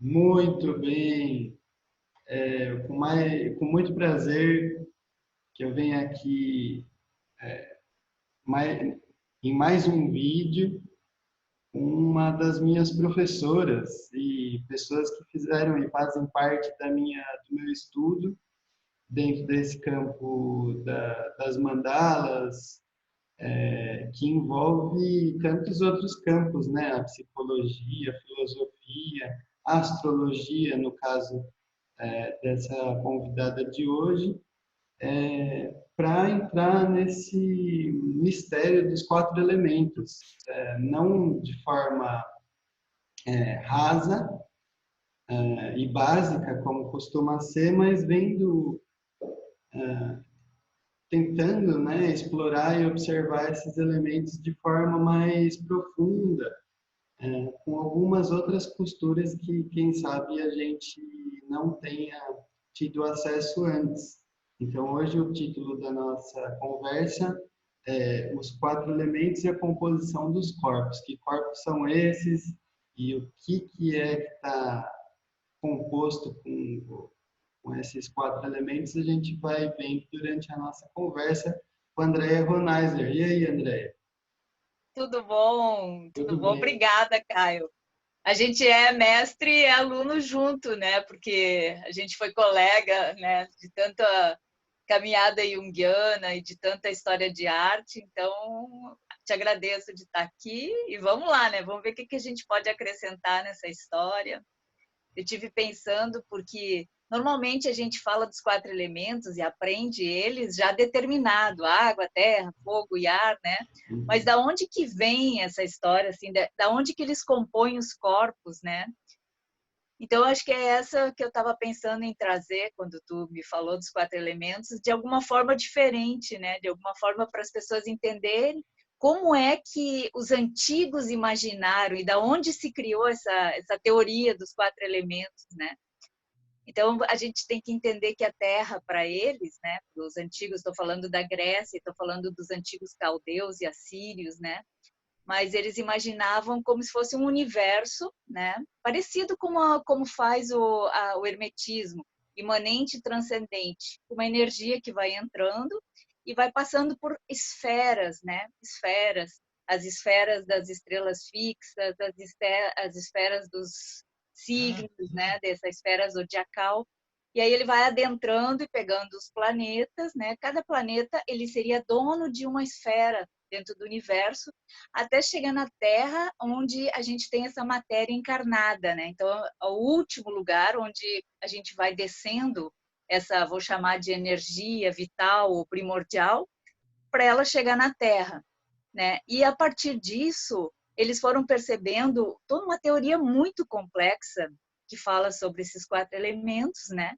Muito bem. Com muito prazer que eu venho aqui mais, em mais um vídeo com uma das minhas professoras e pessoas que fizeram e fazem parte do meu estudo dentro desse campo das mandalas, que envolve tantos outros campos, né? A psicologia, a filosofia, a astrologia, no caso dessa convidada de hoje, para entrar nesse mistério dos quatro elementos, não de forma rasa e básica, como costuma ser, mas tentando, né, explorar e observar esses elementos de forma mais profunda, com algumas outras costuras que, quem sabe, a gente não tenha tido acesso antes. Então, hoje o título da nossa conversa é Os Quatro Elementos e a Composição dos Corpos. Que corpos são esses e o que é que está composto com esses quatro elementos, a gente vai vendo durante a nossa conversa com a Andréia Ronaiser. E aí, Andréia? Tudo bom? Tudo Tudo bom? bem? Obrigada, Caio. A gente é mestre e aluno junto, né? Porque a gente foi colega, né? De tanta caminhada junguiana e de tanta história de arte. Então, te agradeço de estar aqui e vamos lá, né? Vamos ver o que a gente pode acrescentar nessa história. Eu tive pensando porque normalmente a gente fala dos quatro elementos e aprende eles já determinado, água, terra, fogo e ar, né? Mas da onde que vem essa história, assim, da onde que eles compõem os corpos, né? Então, acho que é essa que eu estava pensando em trazer quando tu me falou dos quatro elementos, de alguma forma diferente, né? De alguma forma para as pessoas entenderem como é que os antigos imaginaram e da onde se criou essa teoria dos quatro elementos, né? Então, a gente tem que entender que a Terra, para eles, né, os antigos, estou falando da Grécia, estou falando dos antigos caldeus e assírios, né, mas eles imaginavam como se fosse um universo, né, parecido como faz o hermetismo, imanente e transcendente, uma energia que vai entrando e vai passando por esferas, né, esferas, as esferas das estrelas fixas, as esferas dos signos, né, dessa esfera zodiacal. E aí ele vai adentrando e pegando os planetas, né? Cada planeta ele seria dono de uma esfera dentro do universo, até chegar na Terra, onde a gente tem essa matéria encarnada, né? Então, é o último lugar onde a gente vai descendo essa, vou chamar de energia vital ou primordial, para ela chegar na Terra, né? E a partir disso, eles foram percebendo toda uma teoria muito complexa que fala sobre esses quatro elementos, né?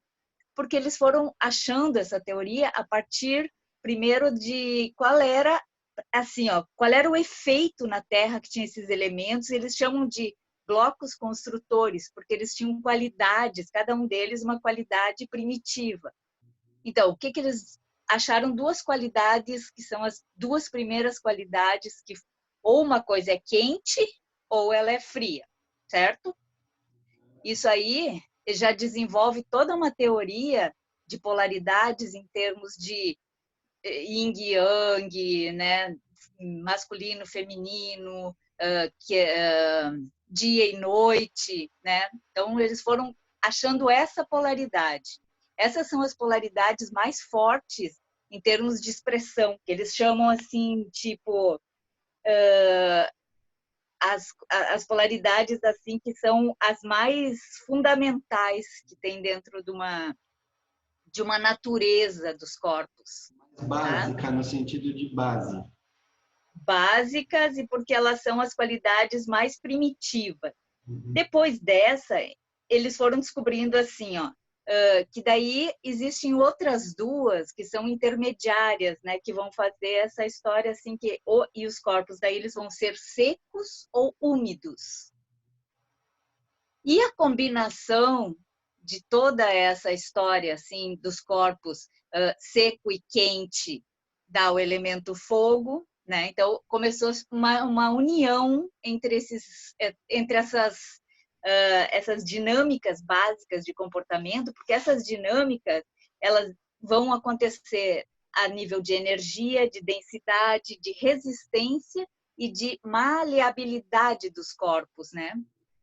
Porque eles foram achando essa teoria a partir primeiro de qual era assim, ó, qual era o efeito na Terra que tinha esses elementos, eles chamam de blocos construtores, porque eles tinham qualidades, cada um deles uma qualidade primitiva. Então, o que eles acharam? Duas qualidades que são as duas primeiras qualidades que ou uma coisa é quente ou ela é fria, certo? Isso aí já desenvolve toda uma teoria de polaridades em termos de yin yang, né? Masculino, feminino, dia e noite, né? Então eles foram achando essa polaridade. Essas são as polaridades mais fortes em termos de expressão, que eles chamam assim, tipo, as polaridades assim que são as mais fundamentais que tem dentro de uma natureza dos corpos, tá? Básica, no sentido de base. Básicas e porque elas são as qualidades mais primitivas. Uhum. Depois dessa, eles foram descobrindo assim, ó, que daí existem outras duas que são intermediárias, né, que vão fazer essa história assim que e os corpos daí eles vão ser secos ou úmidos. E a combinação de toda essa história assim dos corpos seco e quente dá o elemento fogo, né? Então começou uma união entre essas essas dinâmicas básicas de comportamento, porque essas dinâmicas, elas vão acontecer a nível de energia, de densidade, de resistência e de maleabilidade dos corpos, né?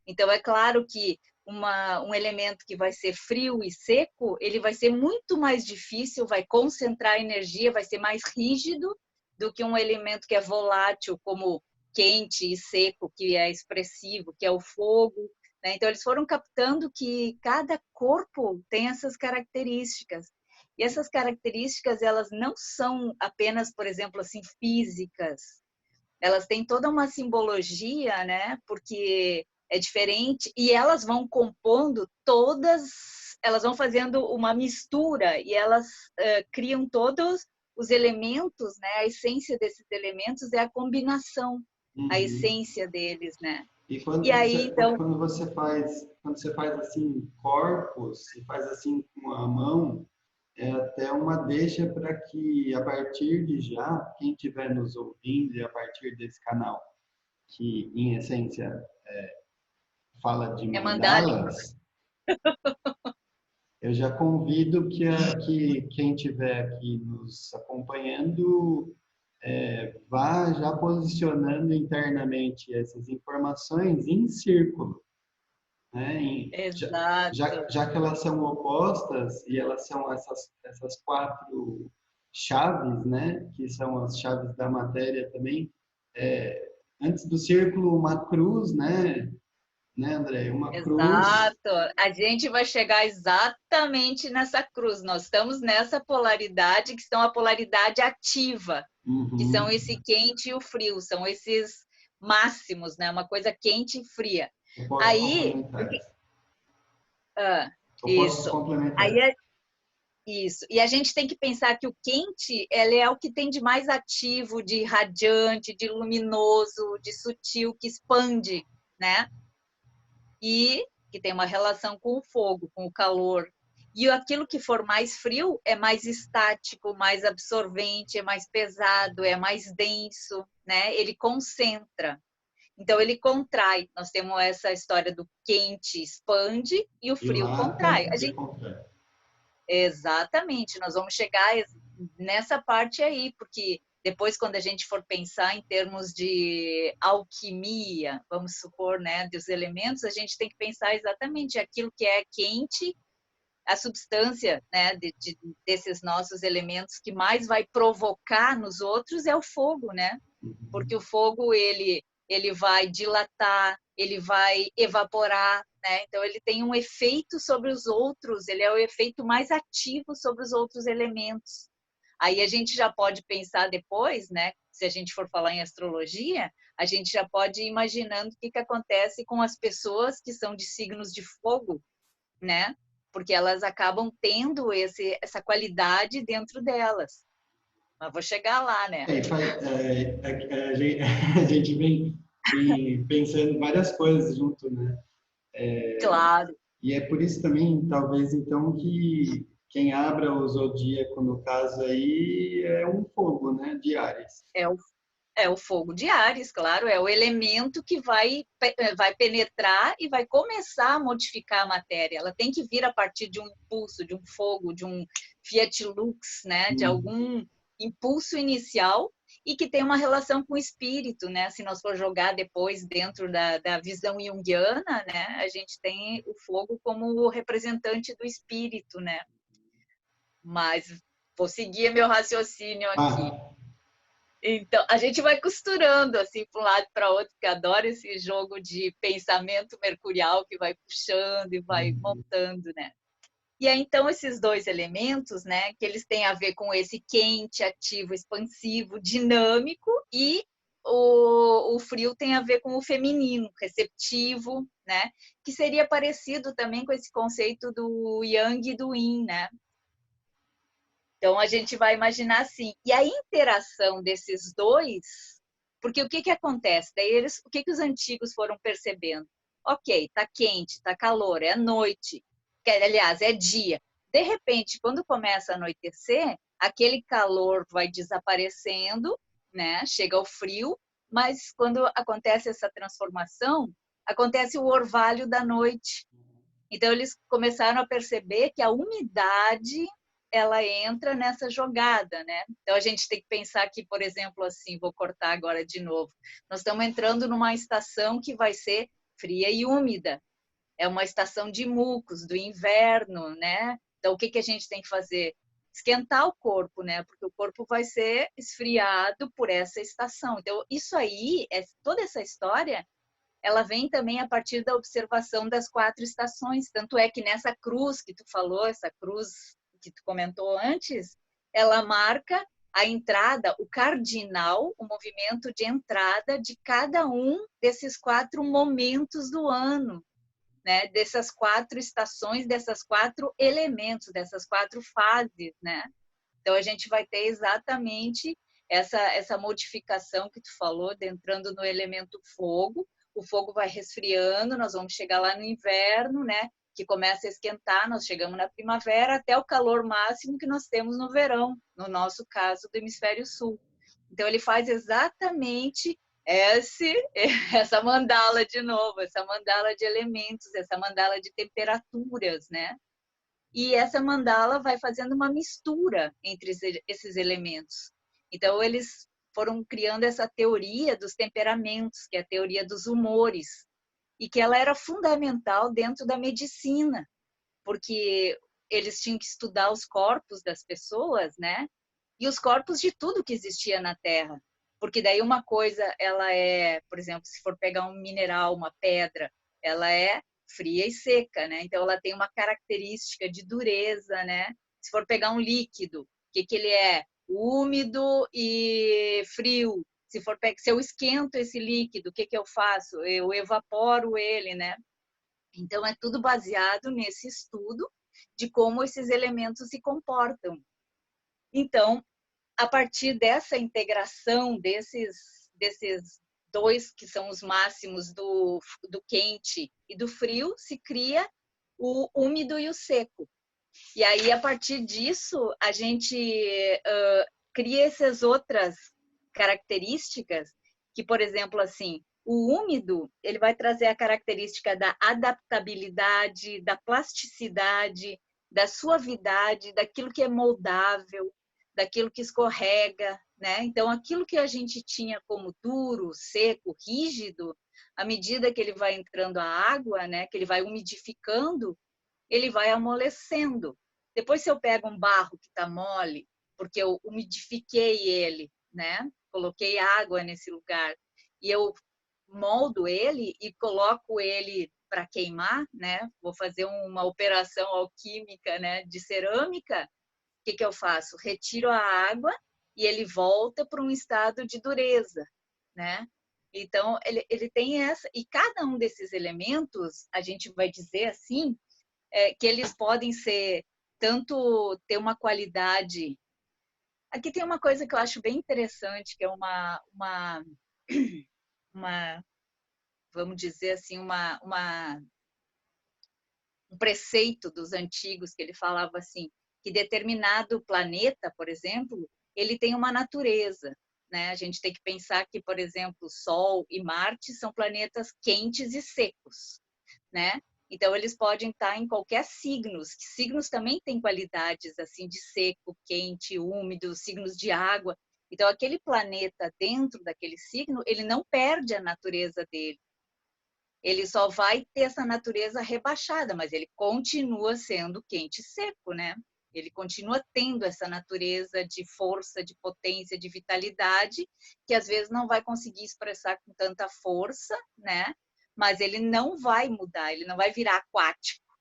Então, é claro que um elemento que vai ser frio e seco, ele vai ser muito mais difícil, vai concentrar energia, vai ser mais rígido do que um elemento que é volátil, como quente e seco, que é expressivo, que é o fogo, né? Então, eles foram captando que cada corpo tem essas características. E essas características, elas não são apenas, por exemplo, assim, físicas. Elas têm toda uma simbologia, né? Porque é diferente e elas vão compondo todas, elas vão fazendo uma mistura e elas criam todos os elementos, né? A essência desses elementos é a combinação, a essência deles, né? E quando E aí, então, quando você faz assim corpos, você faz assim com a mão, é até uma deixa para que a partir de já, quem estiver nos ouvindo e a partir desse canal, que em essência fala de é mandálico. mandalas, eu já convido que quem estiver aqui nos acompanhando vá já posicionando internamente essas informações em círculo, né? Exato. Já que elas são opostas e elas são essas quatro chaves, né? Que são as chaves da matéria também. Antes do círculo, uma cruz, né, André? Uma cruz. Exato. A gente vai chegar exatamente nessa cruz. Nós estamos nessa polaridade, que são a polaridade ativa, que são Uhum. esse quente e o frio, são esses máximos, né? Uma coisa quente e fria. Opostos Aí, complementares. ah, Opostos isso. Aí complementares. é isso. E a gente tem que pensar que o quente, ele é o que tem de mais ativo, de radiante, de luminoso, de sutil, que expande, né? E que tem uma relação com o fogo, com o calor. E aquilo que for mais frio é mais estático, mais absorvente, é mais pesado, é mais denso, né? Ele concentra. Então ele contrai. Nós temos essa história do quente expande e o frio Dilata contrai. A e gente contrai. exatamente, nós vamos chegar nessa parte aí, porque depois, quando a gente for pensar em termos de alquimia, vamos supor, né, dos elementos, a gente tem que pensar exatamente aquilo que é quente, a substância, né, desses nossos elementos que mais vai provocar nos outros é o fogo, né? Porque o fogo ele vai dilatar, ele vai evaporar, né? Então ele tem um efeito sobre os outros, ele é o efeito mais ativo sobre os outros elementos. Aí a gente já pode pensar depois, né? Se a gente for falar em astrologia, a gente já pode ir imaginando o que acontece com as pessoas que são de signos de fogo, né? Porque elas acabam tendo essa qualidade dentro delas. Mas vou chegar lá, né? A gente vem pensando várias coisas junto, né? Claro. E é por isso também, talvez, então, que quem abra o zodíaco, no caso aí, é um fogo, né? De Áries. É o É o fogo de Áries, claro, é o elemento que vai penetrar e vai começar a modificar a matéria. Ela tem que vir a partir de um impulso, de um fogo, de um Fiat Lux, né? De algum impulso inicial e que tem uma relação com o espírito, né? Se nós for jogar depois dentro da visão junguiana, né? A gente tem o fogo como o representante do espírito, né? Mas vou seguir meu raciocínio aqui. Ah, Então, a gente vai costurando assim para um lado e para outro, porque adoro esse jogo de pensamento mercurial que vai puxando e vai montando, né? E aí, então, esses dois elementos, né, que eles têm a ver com esse quente, ativo, expansivo, dinâmico, e o frio tem a ver com o feminino, receptivo, né, que seria parecido também com esse conceito do Yang e do Yin, né? Então, a gente vai imaginar assim. E a interação desses dois, porque o que acontece? Daí o que os antigos foram percebendo? Ok, tá quente, tá calor, é noite, que, aliás, é dia. De repente, quando começa a anoitecer, aquele calor vai desaparecendo, né? Chega ao frio, mas quando acontece essa transformação, acontece o orvalho da noite. Então, eles começaram a perceber que a umidade, ela entra nessa jogada, né? Então, a gente tem que pensar que, por exemplo, assim, vou cortar agora de novo, nós estamos entrando numa estação que vai ser fria e úmida. É uma estação de mucos, do inverno, né? Então, o que a gente tem que fazer? Esquentar o corpo, né? Porque o corpo vai ser esfriado por essa estação. Então, isso aí, toda essa história, ela vem também a partir da observação das 4 estações. Tanto é que nessa cruz que tu falou, essa cruz que tu comentou antes, ela marca a entrada, o cardinal, o movimento de entrada de cada um desses 4 momentos do ano, né? Dessas 4 estações, dessas 4 elementos, dessas 4 fases, né? Então, a gente vai ter exatamente essa modificação que tu falou, entrando no elemento fogo. O fogo vai resfriando, nós vamos chegar lá no inverno, né? Que começa a esquentar, nós chegamos na primavera, até o calor máximo que nós temos no verão, no nosso caso do hemisfério sul. Então, ele faz exatamente essa mandala de novo, essa mandala de elementos, essa mandala de temperaturas, né? E essa mandala vai fazendo uma mistura entre esses elementos. Então, eles foram criando essa teoria dos temperamentos, que é a teoria dos humores, e que ela era fundamental dentro da medicina, porque eles tinham que estudar os corpos das pessoas, né? E os corpos de tudo que existia na Terra. Porque daí uma coisa, ela é, por exemplo, se for pegar um mineral, uma pedra, ela é fria e seca, né? Então ela tem uma característica de dureza, né? Se for pegar um líquido, o que ele é? Úmido e frio. Se eu esquento esse líquido, o que eu faço? Eu evaporo ele, né? Então é tudo baseado nesse estudo de como esses elementos se comportam. Então, a partir dessa integração desses 2 que são os máximos do quente e do frio, se cria o úmido e o seco. E aí, a partir disso, a gente cria essas outras características que, por exemplo, assim, o úmido, ele vai trazer a característica da adaptabilidade, da plasticidade, da suavidade, daquilo que é moldável, daquilo que escorrega, né? Então, aquilo que a gente tinha como duro, seco, rígido, à medida que ele vai entrando a água, né, que ele vai umidificando, ele vai amolecendo. Depois, se eu pego um barro que está mole, porque eu umidifiquei ele, né? Coloquei água nesse lugar, e eu moldo ele e coloco ele para queimar, né? Vou fazer uma operação alquímica, né, de cerâmica. O que eu faço? Retiro a água e ele volta para um estado de dureza, né? Então, ele tem essa... E cada um desses elementos, a gente vai dizer assim, que eles podem ser tanto ter uma qualidade. Aqui tem uma coisa que eu acho bem interessante, que é uma vamos dizer assim, um preceito dos antigos, que ele falava assim, que determinado planeta, por exemplo, ele tem uma natureza, né? A gente tem que pensar que, por exemplo, Sol e Marte são planetas quentes e secos, né? Então, eles podem estar em qualquer signos, que signos também têm qualidades assim de seco, quente, úmido, signos de água. Então, aquele planeta dentro daquele signo, ele não perde a natureza dele. Ele só vai ter essa natureza rebaixada, mas ele continua sendo quente e seco, né? Ele continua tendo essa natureza de força, de potência, de vitalidade, que às vezes não vai conseguir expressar com tanta força, né? Mas ele não vai mudar, ele não vai virar aquático,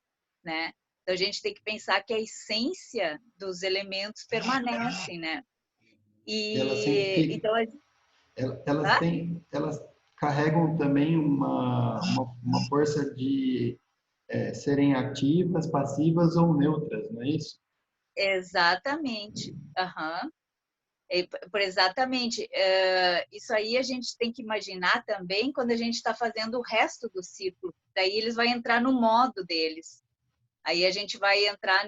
né? Então a gente tem que pensar que a essência dos elementos permanece, né? Elas E sempre então elas carregam também uma força de serem ativas, passivas ou neutras, não é isso? exatamente. Aham. Exatamente. Isso aí a gente tem que imaginar também quando a gente está fazendo o resto do círculo. Daí eles vão entrar no modo deles. Aí a gente vai entrar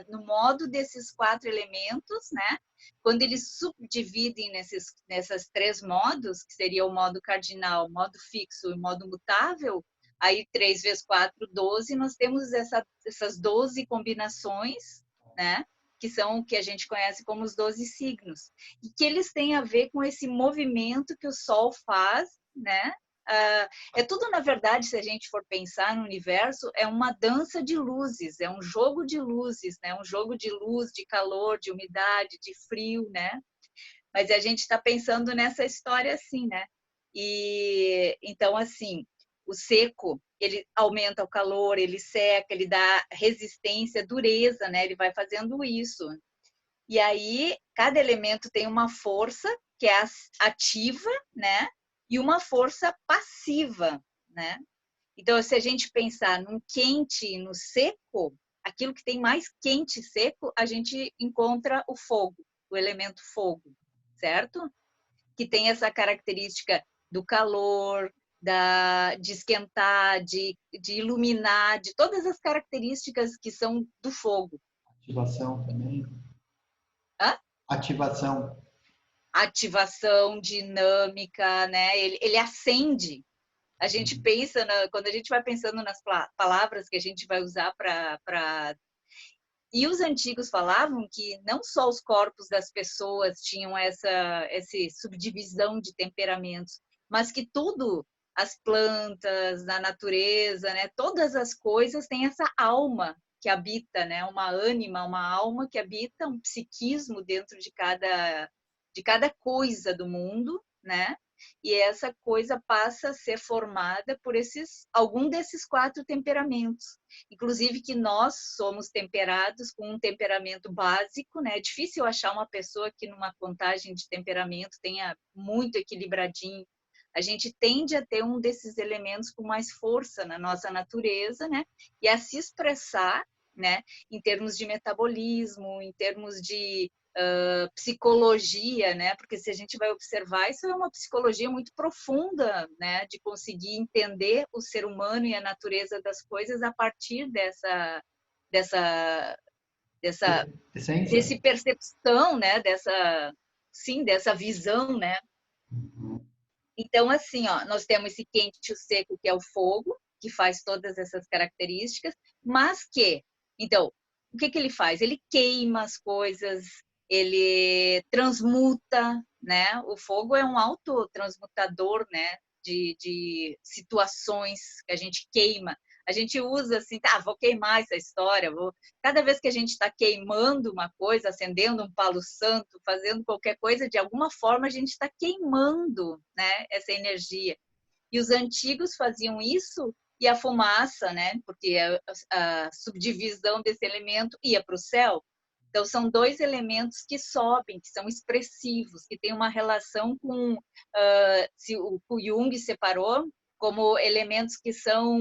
no modo desses 4 elementos, né? Quando eles subdividem nessas 3 modos, que seria o modo cardinal, modo fixo e modo mutável, aí 3 vezes 4, 12, nós temos essas 12 combinações, né? Que são o que a gente conhece como os 12 signos. E que eles têm a ver com esse movimento que o Sol faz, né? É tudo, na verdade, se a gente for pensar no universo, é uma dança de luzes, é um jogo de luzes, né? Um jogo de luz, de calor, de umidade, de frio, né? Mas a gente está pensando nessa história assim, né? E então, assim, o seco, ele aumenta o calor, ele seca, ele dá resistência, dureza, né? Ele vai fazendo isso. E aí, cada elemento tem uma força que é ativa, né? E uma força passiva, né? Então, se a gente pensar num quente e no seco, aquilo que tem mais quente e seco, a gente encontra o fogo, o elemento fogo, certo? Que tem essa característica do calor, de esquentar, de iluminar, de todas as características que são do fogo. Ativação também. Hã? Ativação. Ativação, dinâmica, né? Ele acende. A gente pensa, quando a gente vai pensando nas palavras que a gente vai usar para. E os antigos falavam que não só os corpos das pessoas tinham essa subdivisão de temperamentos, mas que tudo, as plantas, a natureza, né? Todas as coisas têm essa alma que habita, né? Uma ânima, uma alma que habita, um psiquismo dentro de cada coisa do mundo, né? E essa coisa passa a ser formada por algum desses 4 temperamentos. Inclusive que nós somos temperados com um temperamento básico, né? É difícil achar uma pessoa que numa contagem de temperamento tenha muito equilibradinho. A gente tende a ter um desses elementos com mais força na nossa natureza, né? E a se expressar, né? Em termos de metabolismo, em termos de psicologia, né? Porque se a gente vai observar, isso é uma psicologia muito profunda, né? De conseguir entender o ser humano e a natureza das coisas a partir dessa Essência? percepção, né? Dessa visão, né? Então, assim, ó, nós temos esse quente e o seco, que é o fogo, que faz todas essas características, mas então, o que ele faz? Ele queima as coisas, ele transmuta, né? O fogo é um autotransmutador, né? De situações que a gente queima. A gente usa assim, tá, vou queimar essa história, cada vez que a gente está queimando uma coisa, acendendo um palo santo, fazendo qualquer coisa, de alguma forma a gente está queimando, né, essa energia. E os antigos faziam isso e a fumaça, né, porque a subdivisão desse elemento ia para o céu. Então, são 2 elementos que sobem, que são expressivos, que têm uma relação com, se o Jung separou, como elementos que são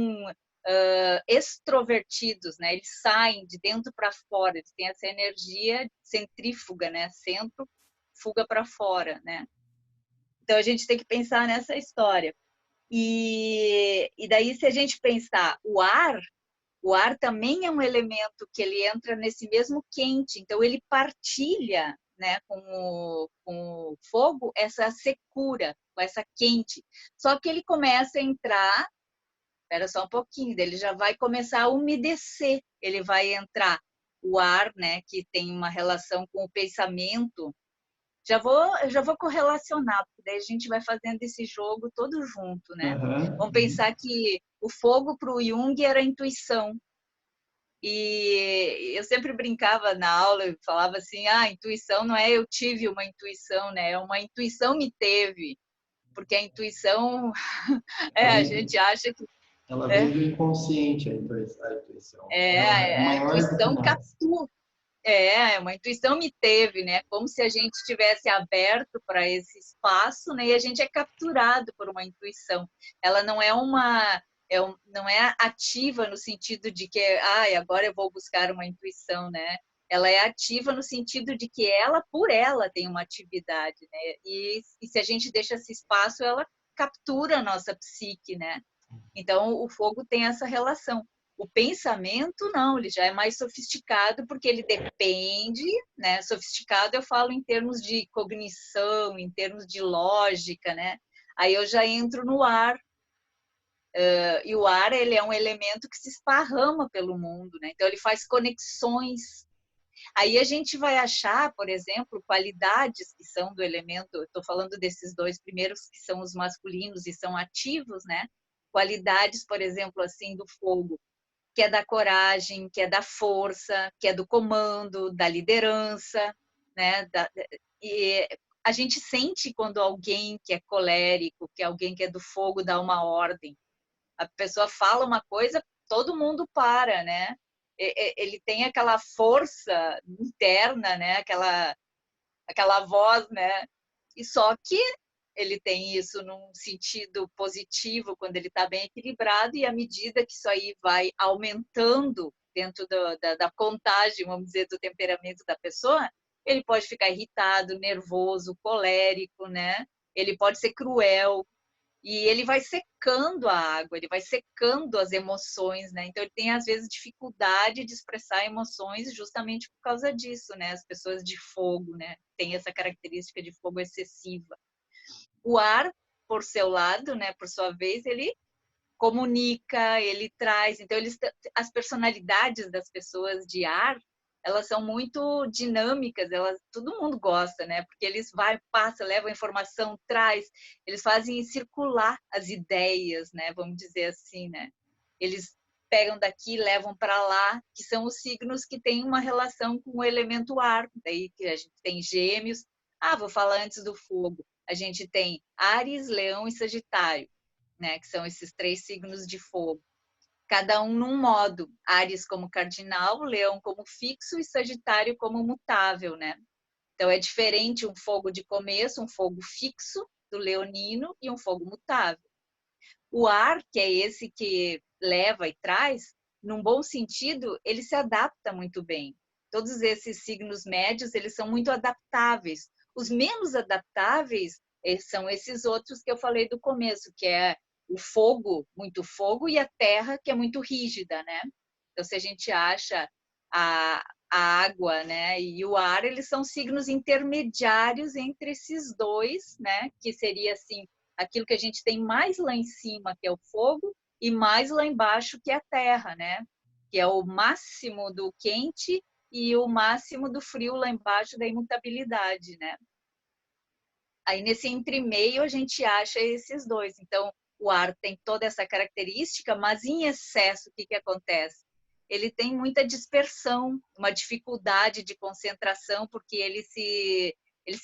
extrovertidos, né? Eles saem de dentro para fora, eles têm essa energia centrífuga, né? Centro, fuga para fora, né? Então, a gente tem que pensar nessa história. E daí, se a gente pensar o ar também é um elemento que ele entra nesse mesmo quente, então ele partilha, né, com o fogo essa secura, com essa quente. Só que ele começa a entrar, espera só um pouquinho, ele já vai começar a umedecer, ele vai entrar o ar, né, que tem uma relação com o pensamento. Já vou correlacionar, porque daí a gente vai fazendo esse jogo todo junto, né? Vamos pensar que o fogo para o Jung era intuição. E eu sempre brincava na aula, eu falava assim, intuição não é eu tive uma intuição, né? Uma intuição me teve, porque a intuição, a gente acha que... Ela vem do inconsciente, a intuição. Ela é a maior do que intuição nós. captura. Uma intuição me teve, né? Como se a gente tivesse aberto para esse espaço, né? E a gente é capturado por uma intuição. Ela não é não é ativa no sentido de que, agora eu vou buscar uma intuição, né? Ela é ativa no sentido de que ela, por ela, tem uma atividade, né? E se a gente deixa esse espaço, ela captura a nossa psique, né? Então, o fogo tem essa relação. O pensamento, não, ele já é mais sofisticado, porque ele depende, né? Sofisticado eu falo em termos de cognição, em termos de lógica, né? Aí eu já entro no ar, e o ar, ele é um elemento que se esparrama pelo mundo, né? Então ele faz conexões. Aí a gente vai achar, por exemplo, qualidades que são do elemento, eu estou falando desses dois primeiros, que são os masculinos e são ativos, né? Qualidades, por exemplo, assim, do fogo, que é da coragem, que é da força, que é do comando, da liderança, né? E a gente sente quando alguém que é colérico, que é alguém que é do fogo dá uma ordem. A pessoa fala uma coisa, todo mundo para, né? Ele tem aquela força interna, né? Aquela voz, né? E só que ele tem isso num sentido positivo quando ele está bem equilibrado, e à medida que isso aí vai aumentando dentro da contagem, vamos dizer, do temperamento da pessoa, ele pode ficar irritado, nervoso, colérico, né? Ele pode ser cruel, e ele vai secando a água, ele vai secando as emoções, né? Então ele tem às vezes dificuldade de expressar emoções justamente por causa disso, né? As pessoas de fogo, né? Tem essa característica de fogo excessiva. O ar, por seu lado, né? Por sua vez, ele comunica, ele traz. Então as personalidades das pessoas de ar, elas são muito dinâmicas, todo mundo gosta, né? Porque eles passam, levam informação, traz, eles fazem circular as ideias, né? Vamos dizer assim, né? Eles pegam daqui, levam para lá, que são os signos que têm uma relação com o elemento ar. Daí que a gente tem Gêmeos. Vou falar antes do fogo. A gente tem Áries, Leão e Sagitário, né? Que são esses 3 signos de fogo. Cada um num modo. Áries como cardinal, Leão como fixo e Sagitário como mutável, né? Então é diferente um fogo de começo, um fogo fixo do leonino e um fogo mutável. O ar, que é esse que leva e traz, num bom sentido, ele se adapta muito bem. Todos esses signos médios, eles são muito adaptáveis. Os menos adaptáveis são esses outros que eu falei do começo, que é o fogo, muito fogo, e a terra, que é muito rígida, né? Então, se a gente acha a água, né, e o ar, eles são signos intermediários entre esses dois, né? Que seria assim, aquilo que a gente tem mais lá em cima, que é o fogo, e mais lá embaixo, que é a terra, né? Que é o máximo do quente e o máximo do frio lá embaixo, da imutabilidade, né? Aí nesse entremeio a gente acha esses dois. Então o ar tem toda essa característica, mas em excesso o que acontece? Ele tem muita dispersão, uma dificuldade de concentração, porque ele se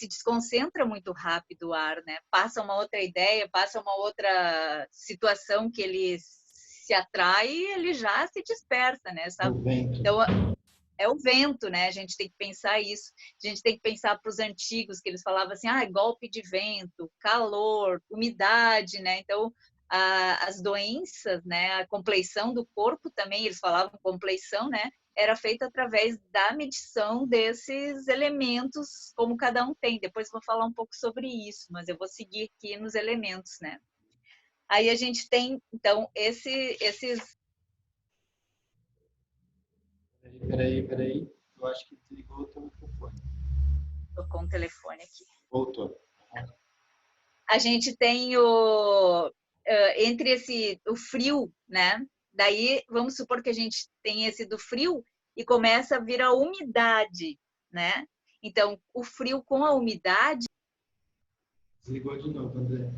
desconcentra muito rápido, o ar, né? Passa uma outra ideia, passa uma outra situação que ele se atrai e ele já se dispersa, né? Sabe? Então é o vento, né? A gente tem que pensar isso. A gente tem que pensar para os antigos, que eles falavam assim, golpe de vento, calor, umidade, né? Então, as doenças, né? A compleição do corpo também, eles falavam compleição, né? Era feita através da medição desses elementos, como cada um tem. Depois eu vou falar um pouco sobre isso, mas eu vou seguir aqui nos elementos, né? Aí a gente tem, então, esses... Peraí. Eu acho que desligou o teu microfone. Tocou um telefone aqui. Voltou. A gente tem entre o frio, né? Daí, vamos supor que a gente tem esse do frio e começa a vir a umidade, né? Então, o frio com a umidade... Desligou de novo, André.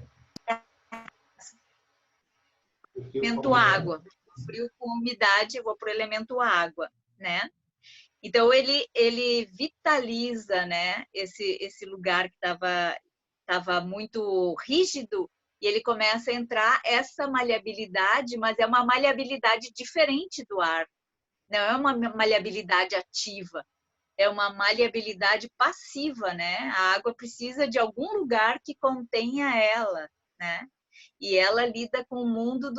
Elemento água. O frio com umidade, eu vou para o elemento água, né? Então, ele vitaliza, né? Esse lugar que estava muito rígido, e ele começa a entrar essa maleabilidade, mas é uma maleabilidade diferente do ar. Não é uma maleabilidade ativa, é uma maleabilidade passiva, né? A água precisa de algum lugar que contenha ela, né? E ela lida com o mundo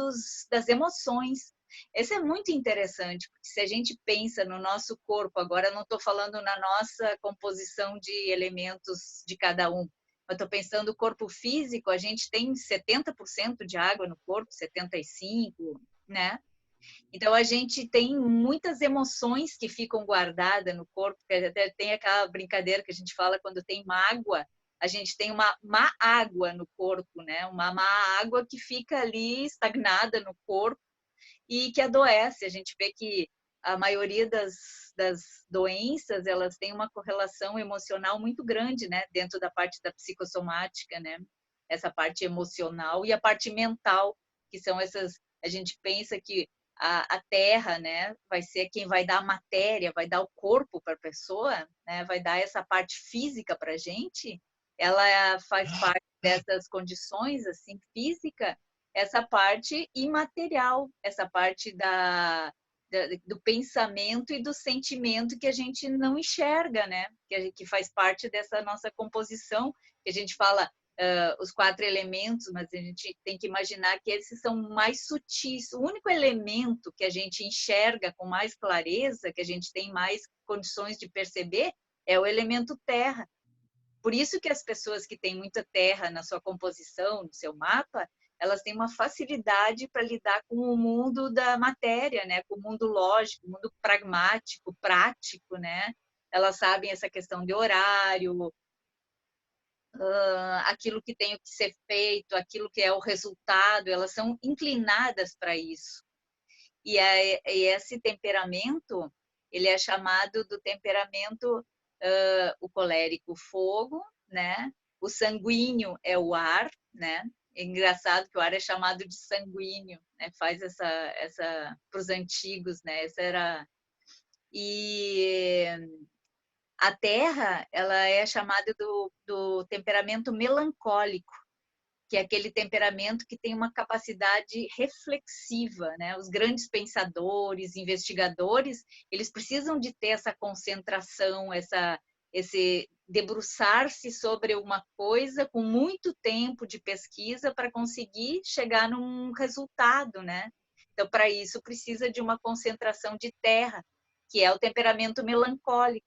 das emoções. Isso é muito interessante, porque se a gente pensa no nosso corpo, agora eu não estou falando na nossa composição de elementos de cada um, eu estou pensando no corpo físico, a gente tem 70% de água no corpo, 75%, né? Então, a gente tem muitas emoções que ficam guardadas no corpo. Até tem aquela brincadeira que a gente fala quando tem mágoa, a gente tem uma má água no corpo, né? Uma má água que fica ali estagnada no corpo e que adoece. A gente vê que a maioria das doenças, elas têm uma correlação emocional muito grande, né? Dentro da parte da psicossomática, né? Essa parte emocional e a parte mental, que são essas... A gente pensa que a terra, né, vai ser quem vai dar a matéria, vai dar o corpo para a pessoa, né, vai dar essa parte física para a gente, ela faz parte dessas condições, assim, física, essa parte imaterial, essa parte do pensamento e do sentimento que a gente não enxerga, né, que faz parte dessa nossa composição, que a gente fala os 4 elementos, mas a gente tem que imaginar que esses são mais sutis. O único elemento que a gente enxerga com mais clareza, que a gente tem mais condições de perceber, é o elemento terra. Por isso que as pessoas que têm muita terra na sua composição, no seu mapa, elas têm uma facilidade para lidar com o mundo da matéria, né? Com o mundo lógico, o mundo pragmático, prático, né? Elas sabem essa questão de horário, aquilo que tem que ser feito, aquilo que é o resultado, elas são inclinadas para isso. E esse temperamento, ele é chamado do temperamento, o colérico, o fogo, né? O sanguíneo é o ar, né? É engraçado que o ar é chamado de sanguíneo, né? Faz essa para os antigos, né? Essa era... E a terra, ela é chamada do temperamento melancólico, que é aquele temperamento que tem uma capacidade reflexiva, né? Os grandes pensadores, investigadores, eles precisam de ter essa concentração, esse debruçar-se sobre uma coisa com muito tempo de pesquisa para conseguir chegar num resultado, né? Então, para isso, precisa de uma concentração de terra, que é o temperamento melancólico,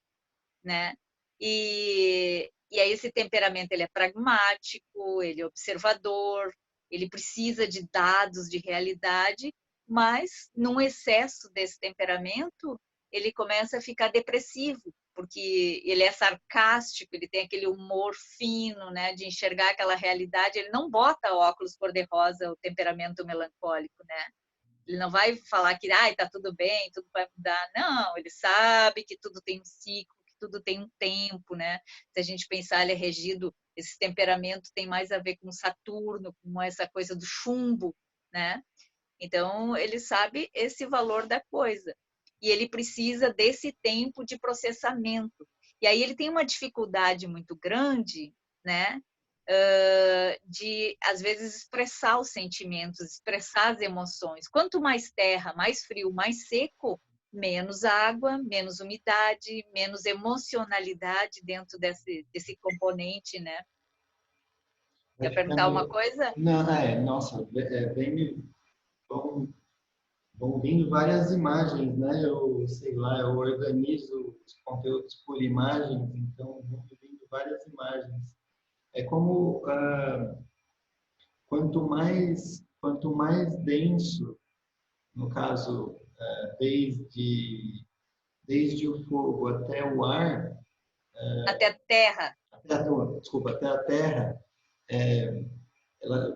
né? E aí esse temperamento, ele é pragmático, ele é observador, ele precisa de dados de realidade, mas num excesso desse temperamento, ele começa a ficar depressivo, porque ele é sarcástico, ele tem aquele humor fino, né, de enxergar aquela realidade, ele não bota óculos cor-de-rosa, o temperamento melancólico, né? Ele não vai falar que tá tudo bem, tudo vai mudar. Não, ele sabe que tudo tem um ciclo, que tudo tem um tempo, né? Se a gente pensar, ele é regido, esse temperamento tem mais a ver com Saturno, com essa coisa do chumbo, né? Então, ele sabe esse valor da coisa. E ele precisa desse tempo de processamento. E aí ele tem uma dificuldade muito grande, né? De, às vezes, expressar os sentimentos, expressar as emoções. Quanto mais terra, mais frio, mais seco, menos água, menos umidade, menos emocionalidade dentro desse componente, né? Vai Quer perguntar uma ficando... coisa? Não, nossa, vão, vão vindo várias imagens, né? Eu sei lá, eu organizo os conteúdos por imagens, então vão vindo várias imagens. É como quanto mais denso, no caso, desde o fogo até o ar, Até a terra. desculpa, até a terra, ela,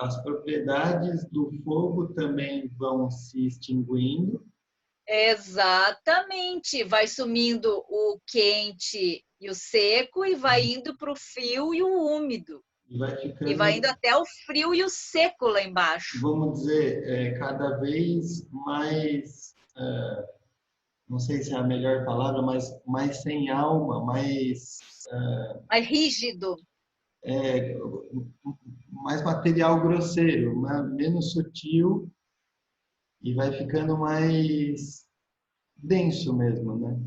as propriedades do fogo também vão se extinguindo. Exatamente. Vai sumindo o quente e o seco e vai indo para o frio e o úmido. E vai E vai indo ficando, até o frio e o seco lá embaixo. vamos dizer, cada vez mais, não sei se é a melhor palavra, mas mais sem alma, Mais rígido. é, mais material grosseiro, menos sutil e vai ficando mais denso mesmo, né?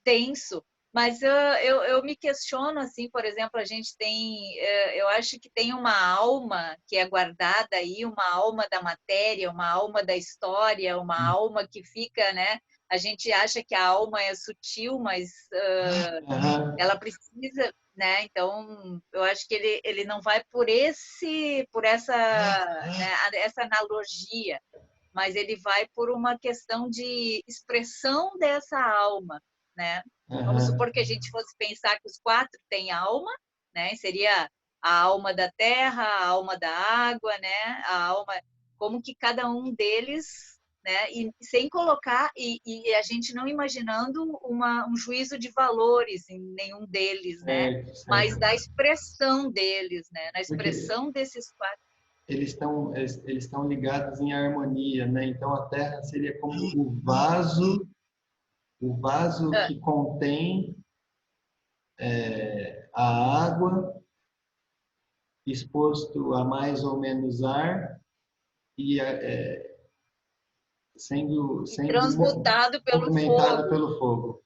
Tenso. Mas eu me questiono, assim, por exemplo, a gente tem, eu acho que tem uma alma que é guardada aí, uma alma da matéria, uma alma da história, uma alma que fica, né? A gente acha que a alma é sutil, mas Aham. ela precisa, né? Então, eu acho que ele não vai por essa, né, essa analogia. mas ele vai por uma questão de expressão dessa alma, né? Vamos Aham. supor que a gente fosse pensar que os 4 têm alma, né? Seria a alma da terra, a alma da água, né? A alma, como que cada um deles, né? E sem colocar e a gente não imaginando um juízo de valores em nenhum deles, né? Certo, Mas certo. da expressão deles, né? Na Porque expressão desses 4. eles estão ligados em harmonia, né? Então a Terra seria como o vaso Ah, que contém a água exposto a mais ou menos ar e e sendo transmutado pelo movimentada fogo. pelo fogo.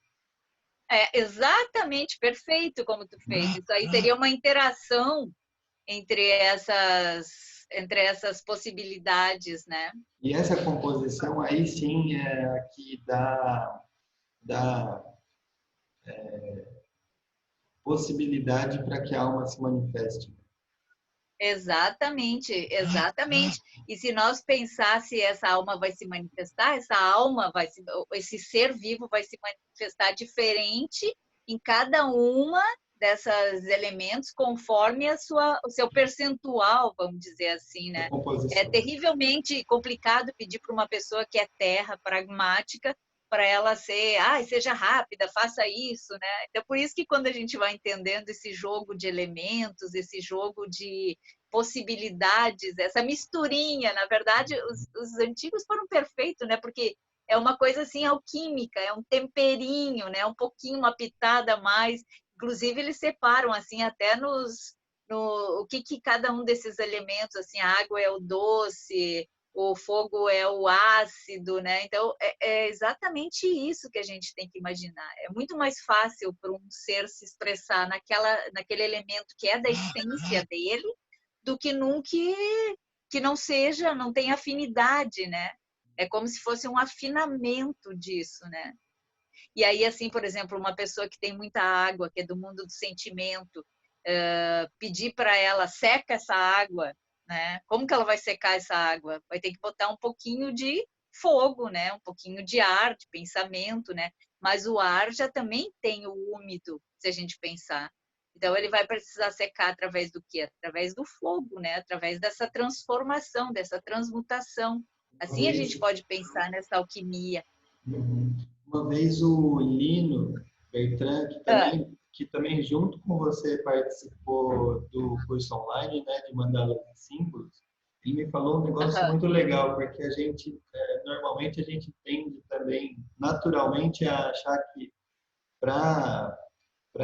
É exatamente perfeito como tu fez. Isso aí seria uma interação entre essas possibilidades, né? E essa composição aí sim é a que dá possibilidade para que a alma se manifeste. Exatamente, exatamente. E se nós pensar se essa alma vai se manifestar, essa alma vai se, esse ser vivo vai se manifestar diferente em cada uma dessas elementos conforme o seu percentual, vamos dizer assim, A né? É composição. terrivelmente complicado pedir para uma pessoa que é terra, pragmática, para ela ser, seja rápida, faça isso, né? Então, por isso que quando a gente vai entendendo esse jogo de elementos, esse jogo de possibilidades, essa misturinha, na verdade, os antigos foram perfeitos, né? Porque é uma coisa assim alquímica, é um temperinho, né? Um pouquinho, uma pitada a mais. Inclusive, eles separam assim até no o que cada um desses elementos, assim, a água é o doce, o fogo é o ácido, né? Então, é exatamente isso que a gente tem que imaginar. É muito mais fácil para um ser se expressar naquele elemento que é da essência dele, do que num que não seja, não tem afinidade, né? É como se fosse um afinamento disso, né? E aí, assim, por exemplo, uma pessoa que tem muita água, que é do mundo do sentimento, pedir para ela, seca essa água, né? Como que ela vai secar essa água? Vai ter que botar um pouquinho de fogo, né? Um pouquinho de ar, de pensamento, né? Mas o ar já também tem o úmido, se a gente pensar. Então ele vai precisar secar através do quê? Através do fogo, né? Através dessa transformação, dessa transmutação. Uma Assim a gente vez, pode pensar nessa alquimia. uma vez o Lino Bertrand, Ah, que também junto com você participou do curso online, né, de mandalas e símbolos, ele me falou um negócio aham, muito legal, porque normalmente a gente tende também, naturalmente, a achar que para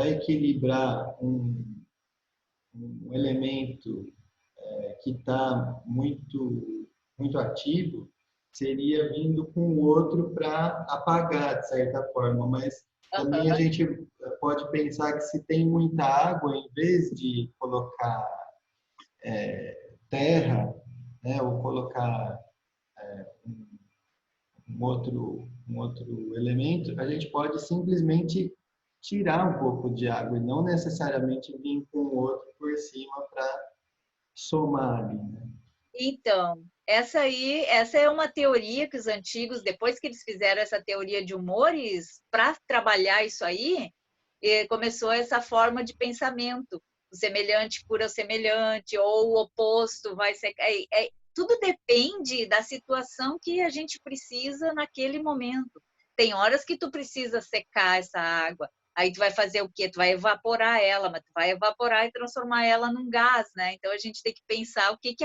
equilibrar um elemento que está muito ativo, seria vindo com o outro para apagar, de certa forma. Mas também a aham. gente pode pensar que se tem muita água, em vez de colocar terra, né, ou colocar um outro elemento, a gente pode simplesmente tirar um pouco de água e não necessariamente vir com o outro por cima para somar ali, né? Então, essa é uma teoria que os antigos, depois que eles fizeram essa teoria de humores, para trabalhar isso aí, começou essa forma de pensamento. O semelhante cura o semelhante, ou o oposto vai ser. Tudo depende da situação que a gente precisa naquele momento. Tem horas que tu precisa secar essa água. Aí tu vai fazer o quê? Tu vai evaporar ela, mas tu vai evaporar e transformar ela num gás, né? Então a gente tem que pensar o que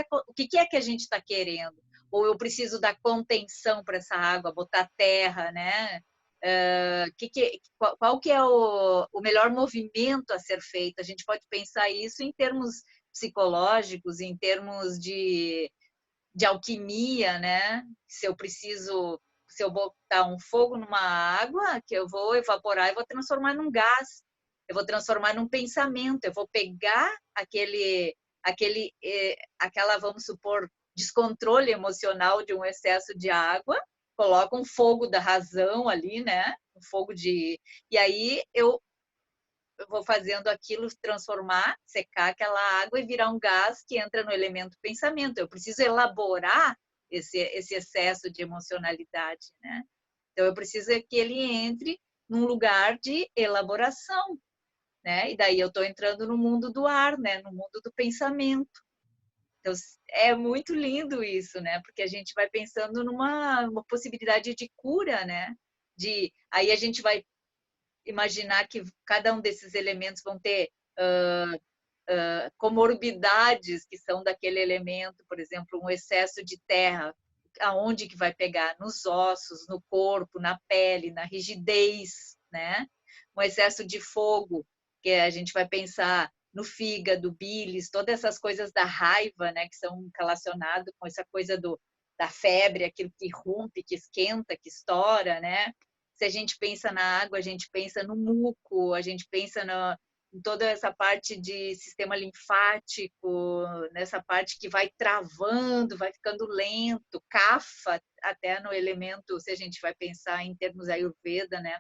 é que a gente está querendo. Ou eu preciso dar contenção para essa água, botar terra, né? Qual que é o melhor movimento a ser feito? A gente pode pensar isso em termos psicológicos, em termos de alquimia, né? Se eu botar um fogo numa água, que eu vou evaporar e vou transformar num gás, eu vou transformar num pensamento, eu vou pegar aquela, vamos supor, descontrole emocional de um excesso de água, coloco um fogo da razão ali, né? Um fogo de. E aí eu vou fazendo aquilo transformar, secar aquela água e virar um gás que entra no elemento pensamento. Eu preciso elaborar esse excesso de emocionalidade, né? Então, eu preciso que ele entre num lugar de elaboração, né? E daí eu estou entrando no mundo do ar, né? No mundo do pensamento. Então, é muito lindo isso, né? Porque a gente vai pensando numa possibilidade de cura, né? Aí a gente vai imaginar que cada um desses elementos vão ter comorbidades que são daquele elemento, por exemplo, um excesso de terra, aonde que vai pegar? Nos ossos, no corpo, na pele, na rigidez, né? Um excesso de fogo, que a gente vai pensar no fígado, bilis, todas essas coisas da raiva, né, que são relacionadas com essa coisa da febre, aquilo que rompe, que esquenta, que estoura, né? Se a gente pensa na água, a gente pensa no muco, a gente pensa em toda essa parte de sistema linfático, nessa parte que vai travando, vai ficando lento, kapha, até no elemento, se a gente vai pensar em termos Ayurveda, né?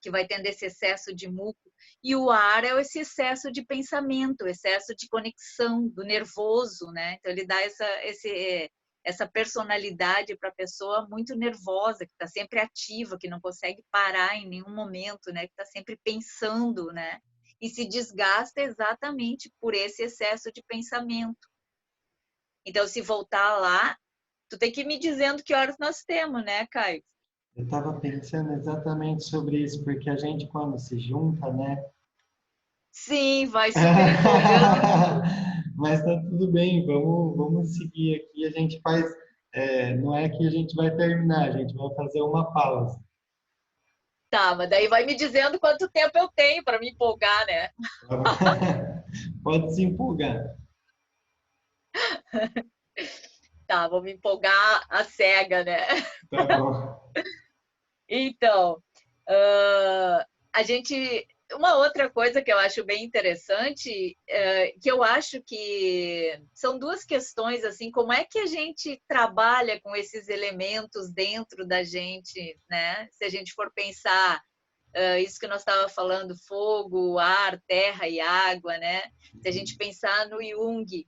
Que vai tendo esse excesso de muco. E o ar é esse excesso de pensamento, excesso de conexão do nervoso, né? Então, ele dá essa personalidade para a pessoa muito nervosa, que está sempre ativa, que não consegue parar em nenhum momento, né? Que está sempre pensando, né? E se desgasta exatamente por esse excesso de pensamento. Então, se voltar lá, tu tem que ir me dizendo que horas nós temos, né, Caio? Eu estava pensando exatamente sobre isso, porque a gente, quando se junta, né? Sim, vai super empolgando. Mas tá tudo bem, vamos seguir aqui. A gente faz, não é que a gente vai terminar, a gente vai fazer uma pausa. Tá, mas daí vai me dizendo quanto tempo eu tenho para me empolgar, né? Pode se empolgar. Tá, vou me empolgar a cega, né? Tá bom. Então, a gente. Uma outra coisa que eu acho bem interessante, que eu acho que são duas questões, assim, como é que a gente trabalha com esses elementos dentro da gente, né? Se a gente for pensar isso que nós estávamos falando, fogo, ar, terra e água, né? Se a gente pensar no Jung,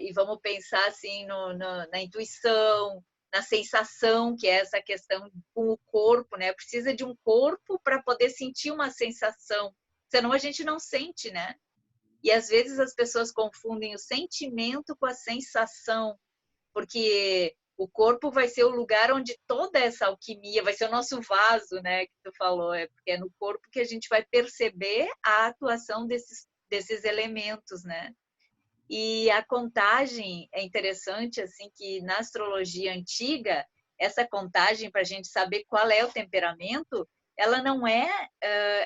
e vamos pensar assim na intuição, na sensação, que é essa questão com o corpo, né? Precisa de um corpo para poder sentir uma sensação, senão a gente não sente, né? E às vezes as pessoas confundem o sentimento com a sensação, porque o corpo vai ser o lugar onde toda essa alquimia, vai ser o nosso vaso, né, que tu falou, porque é no corpo que a gente vai perceber a atuação desses elementos, né? E a contagem é interessante, assim, que na astrologia antiga, essa contagem para a gente saber qual é o temperamento, ela não é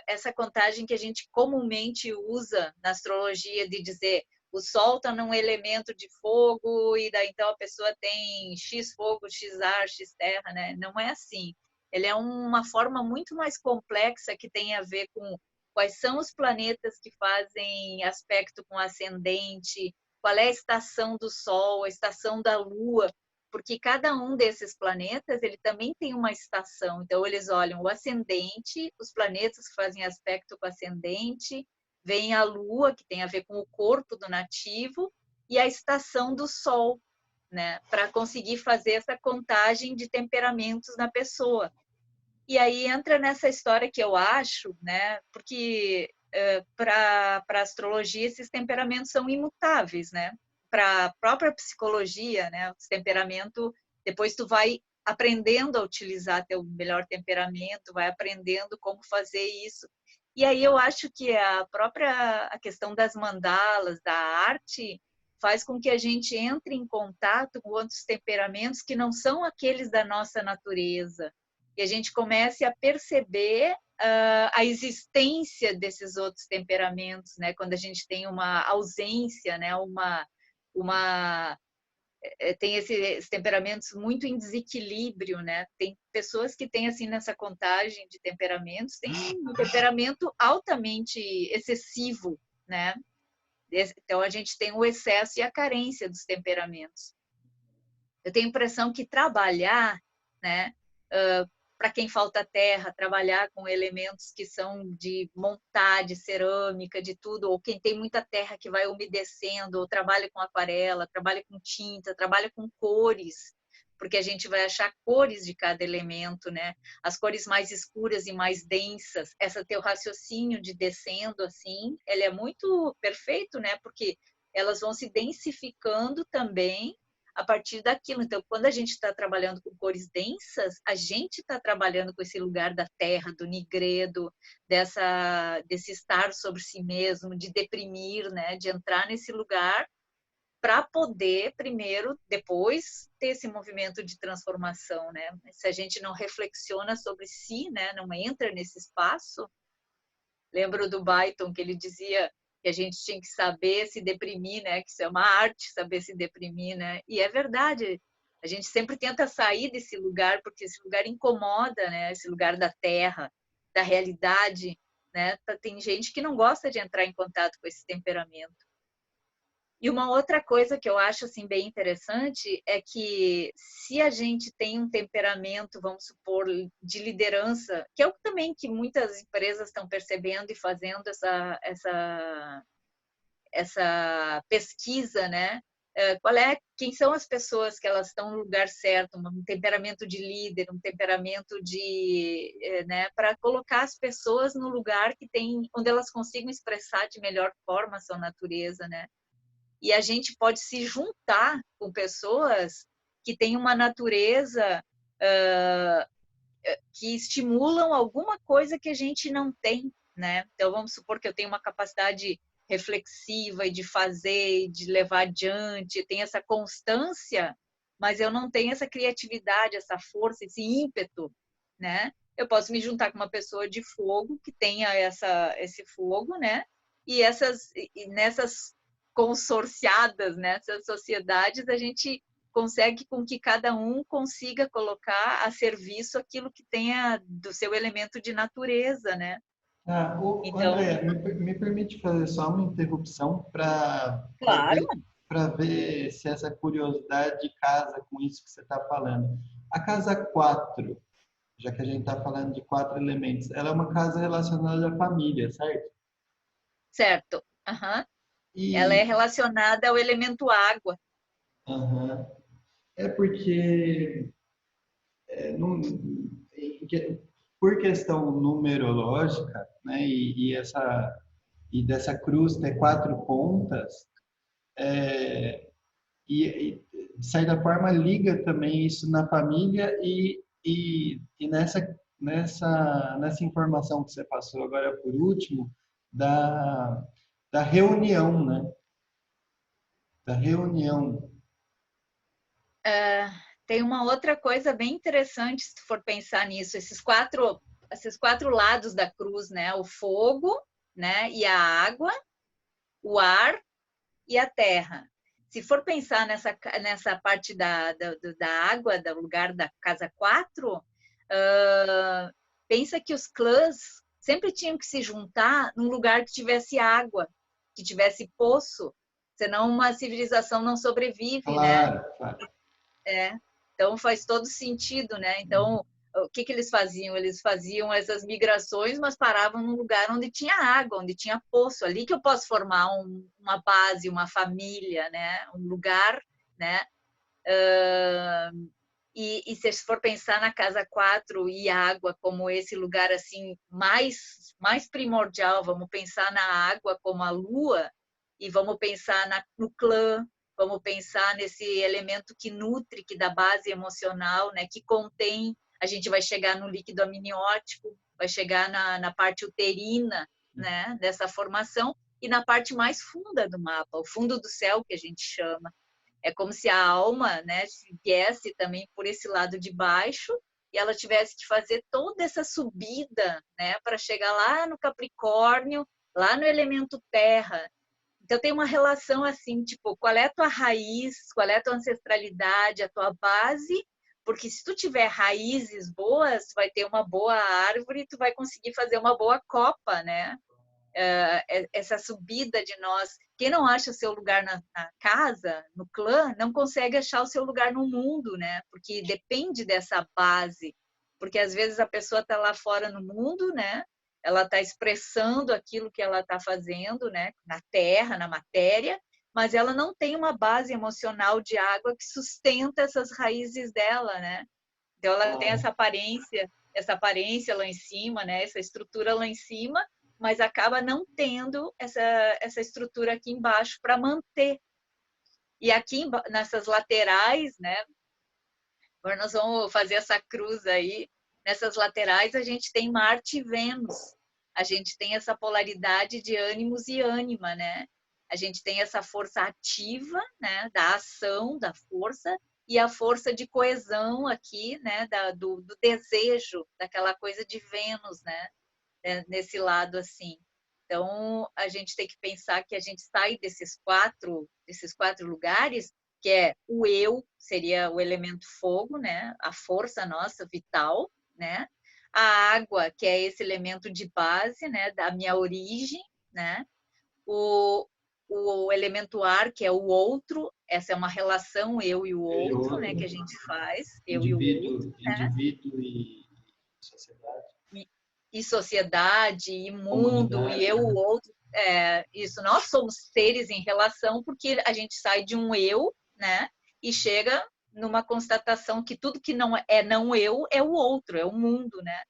essa contagem que a gente comumente usa na astrologia de dizer o Sol está num elemento de fogo e daí então a pessoa tem X fogo, X ar, X terra, né? Não é assim. Ele é uma forma muito mais complexa que tem a ver com quais são os planetas que fazem aspecto com ascendente, qual é a estação do Sol, a estação da Lua, porque cada um desses planetas ele também tem uma estação. Então eles olham o ascendente, os planetas que fazem aspecto com ascendente, vem a Lua, que tem a ver com o corpo do nativo, e a estação do Sol, né, para conseguir fazer essa contagem de temperamentos na pessoa. E aí entra nessa história que eu acho, né, porque para a astrologia esses temperamentos são imutáveis, né? Para a própria psicologia, né, os temperamentos, depois tu vai aprendendo a utilizar teu melhor temperamento, vai aprendendo como fazer isso. E aí eu acho que a questão das mandalas, da arte, faz com que a gente entre em contato com outros temperamentos que não são aqueles da nossa natureza. E a gente comece a perceber a existência desses outros temperamentos, né? Quando a gente tem uma ausência, né? Tem esses temperamentos muito em desequilíbrio, né? Tem pessoas que têm assim nessa contagem de temperamentos, tem um temperamento altamente excessivo, né? Então a gente tem o excesso e a carência dos temperamentos. Eu tenho a impressão que trabalhar, né? para quem falta terra, trabalhar com elementos que são de montar, de cerâmica, de tudo, ou quem tem muita terra que vai umedecendo, ou trabalha com aquarela, trabalha com tinta, trabalha com cores, porque a gente vai achar cores de cada elemento, né? As cores mais escuras e mais densas, essa teu raciocínio de descendo assim, ele é muito perfeito, né? Porque elas vão se densificando também a partir daquilo. Então, quando a gente está trabalhando com cores densas, a gente está trabalhando com esse lugar da terra, do nigredo, desse estar sobre si mesmo, de deprimir, né? De entrar nesse lugar para poder, primeiro, depois, ter esse movimento de transformação, né? Se a gente não reflexiona sobre si, né? Não entra nesse espaço. Lembro do Byton, que ele dizia que a gente tinha que saber se deprimir, né? Que isso é uma arte, saber se deprimir, né? E é verdade. A gente sempre tenta sair desse lugar, porque esse lugar incomoda, né? Esse lugar da terra, da realidade, né? Tem gente que não gosta de entrar em contato com esse temperamento. E uma outra coisa que eu acho assim bem interessante é que se a gente tem um temperamento, vamos supor, de liderança, que é o também que muitas empresas estão percebendo e fazendo essa pesquisa, né? Quem são as pessoas que elas estão no lugar certo, um temperamento de líder, um temperamento né, para colocar as pessoas no lugar que tem, onde elas consigam expressar de melhor forma a sua natureza, né? E a gente pode se juntar com pessoas que têm uma natureza que estimulam alguma coisa que a gente não tem, né? Então, vamos supor que eu tenho uma capacidade reflexiva e de fazer, e de levar adiante, tem essa constância, mas eu não tenho essa criatividade, essa força, esse ímpeto, né? Eu posso me juntar com uma pessoa de fogo que tenha esse fogo, né? E nessas consorciadas, nessas sociedades, a gente consegue com que cada um consiga colocar a serviço aquilo que tenha do seu elemento de natureza, né? Então, André, me permite fazer só uma interrupção claro, para ver se essa curiosidade casa com isso que você está falando. A casa 4, já que a gente está falando de 4 elementos, ela é uma casa relacionada à família, certo? certo. Uhum. Ela é E, relacionada ao elemento água. uhum, é porque não, por questão numerológica, né, e dessa cruz ter 4 pontas, é, de certa forma liga também isso na família e nessa informação que você passou agora por último da, da reunião, né? Da reunião. Tem uma outra coisa bem interessante se tu for pensar nisso, esses quatro lados da cruz, né? O fogo, né? E a água, o ar e a terra. Se for pensar nessa parte da água, do lugar da casa 4, pensa que os clãs sempre tinham que se juntar num lugar que tivesse água, que tivesse poço, senão uma civilização não sobrevive, né? Claro, claro. É. Então faz todo sentido, né? Então, o que eles faziam? Eles faziam essas migrações, mas paravam num lugar onde tinha água, onde tinha poço, ali que eu posso formar uma base, uma família, né? Um lugar, né? E se for pensar na casa 4 e água como esse lugar assim mais primordial, vamos pensar na água como a lua e vamos pensar no clã, vamos pensar nesse elemento que nutre, que dá base emocional, né, que contém, a gente vai chegar no líquido amniótico, vai chegar na parte uterina, né, dessa formação e na parte mais funda do mapa, o fundo do céu que a gente chama. É como se a alma, né, viesse também por esse lado de baixo e ela tivesse que fazer toda essa subida, né, para chegar lá no Capricórnio, lá no elemento terra. Então tem uma relação assim, tipo, qual é a tua raiz, qual é a tua ancestralidade, a tua base, porque se tu tiver raízes boas, tu vai ter uma boa árvore, tu vai conseguir fazer uma boa copa, né? Essa subida de nós. Quem não acha o seu lugar na casa, no clã, não consegue achar o seu lugar no mundo, né? Porque depende dessa base. porque às vezes a pessoa está lá fora no mundo, né? Ela está expressando aquilo que ela está fazendo, né? Na terra, na matéria, mas ela não tem uma base emocional de água que sustenta essas raízes dela, né? Então ela tem essa aparência lá em cima, né? Essa estrutura lá em cima, mas acaba não tendo essa estrutura aqui embaixo para manter. E aqui nessas laterais, né? Agora nós vamos fazer essa cruz aí. Nessas laterais a gente tem Marte e Vênus. A gente tem essa polaridade de ânimos e ânima, né? A gente tem essa força ativa, né? Da ação, da força, e a força de coesão aqui, né? Do desejo, daquela coisa de Vênus, né? Nesse lado assim. Então, a gente tem que pensar que a gente sai desses quatro lugares, que é o eu, seria o elemento fogo, né? A força nossa, vital, né? A água, que é esse elemento de base, né? Da minha origem, né? O elemento ar, que é o outro, essa é uma relação eu e o outro, né? Que a gente faz, eu e o outro, né? Indivíduo e sociedade. E sociedade, e mundo, e Comunidade, eu, né? o outro. Isso, nós somos seres em relação porque a gente sai de um eu, né? E chega numa constatação que tudo que não eu é o outro, é o mundo, né?